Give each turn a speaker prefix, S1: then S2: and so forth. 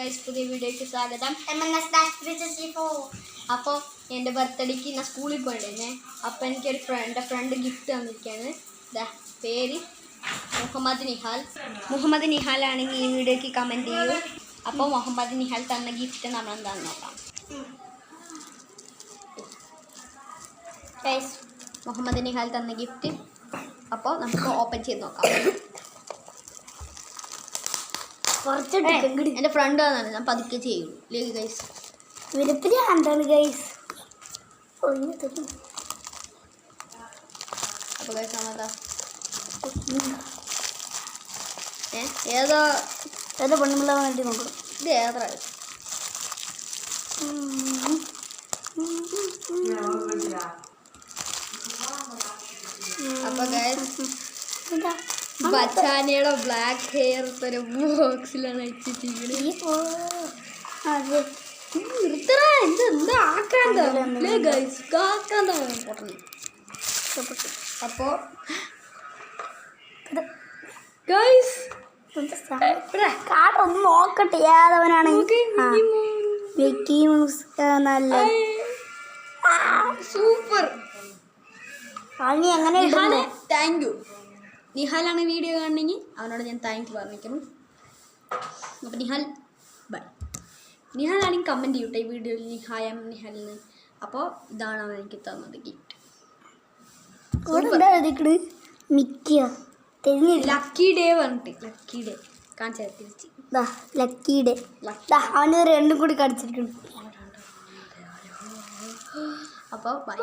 S1: Guys, പുതിയ വീഡിയോയ്ക്ക് സ്വാഗതം. അപ്പോൾ എൻ്റെ ബർത്ത്ഡേക്ക് ഞാൻ സ്കൂളിൽ പോയിട്ടേ. അപ്പോൾ എനിക്കൊരു എൻ്റെ ഫ്രണ്ട് ഗിഫ്റ്റ് തന്നിരിക്കുകയാണ്. പേര് മുഹമ്മദ് നിഹാലാണെങ്കിൽ ഈ വീഡിയോയ്ക്ക് കമൻറ്റ് ചെയ്യൂ. അപ്പോൾ മുഹമ്മദ് നിഹാൽ തന്ന ഗിഫ്റ്റ് നമ്മൾ എന്താണെന്ന് നോക്കാം. ഗൈസ്, മുഹമ്മദ് നിഹാൽ തന്ന ഗിഫ്റ്റ് അപ്പോൾ നമുക്ക് ഓപ്പൺ ചെയ്ത് നോക്കാം. എൻ്റെ ഫ്രണ്ട് വന്നാണ്, ഞാൻ പതുക്കെ ചെയ്യൂ. ഗൈസ്
S2: വിരപ്പിന് എന്താണ് ഗൈസ്?
S1: അപ്പോൾ ഗൈസ് നമ്മളതാ ഏതോ
S2: പെണ്ണുമ്പിള്ള വേണ്ടി നോക്കണം.
S1: ഇത് ഏതാ? അപ്പോൾ ഗൈസ് ബച്ചാനയുടെ ബ്ലാക്ക് ഹെയർ ഒരു ബോക്സിലാണ് വെച്ചിട്ടിരിക്കുന്നത്. അപ്പോ
S2: കാട്ടൊന്ന് നോക്കട്ടെ ഏതവനാണ്. നല്ല
S1: സൂപ്പർ.
S2: അങ്ങനെ
S1: താങ്ക് യു. നിഹാലാണ് വീഡിയോ കാണണമെങ്കിൽ അവനോട് ഞാൻ താങ്ക് യു പറഞ്ഞിരിക്കുന്നു. അപ്പോൾ നിഹാൽ ബൈ. നിഹാലാണെങ്കിൽ കമൻറ്റ് ചെയ്യൂട്ടെ ഈ വീഡിയോയിൽ നിഹാലിന്. അപ്പോൾ ഇതാണ് അവൻ എനിക്ക് തന്നത് ഗിഫ്റ്റ്. ലക്കി ഡേ പറഞ്ഞിട്ട് ലക്കി ഡേ കാണിച്ചാൽ തിരിച്ച്
S2: ലക്കി ഡേ. അവൻ്റെ രണ്ടും കൂടി കടിച്ചിരിക്കുന്നു.
S1: അപ്പോൾ ബൈ.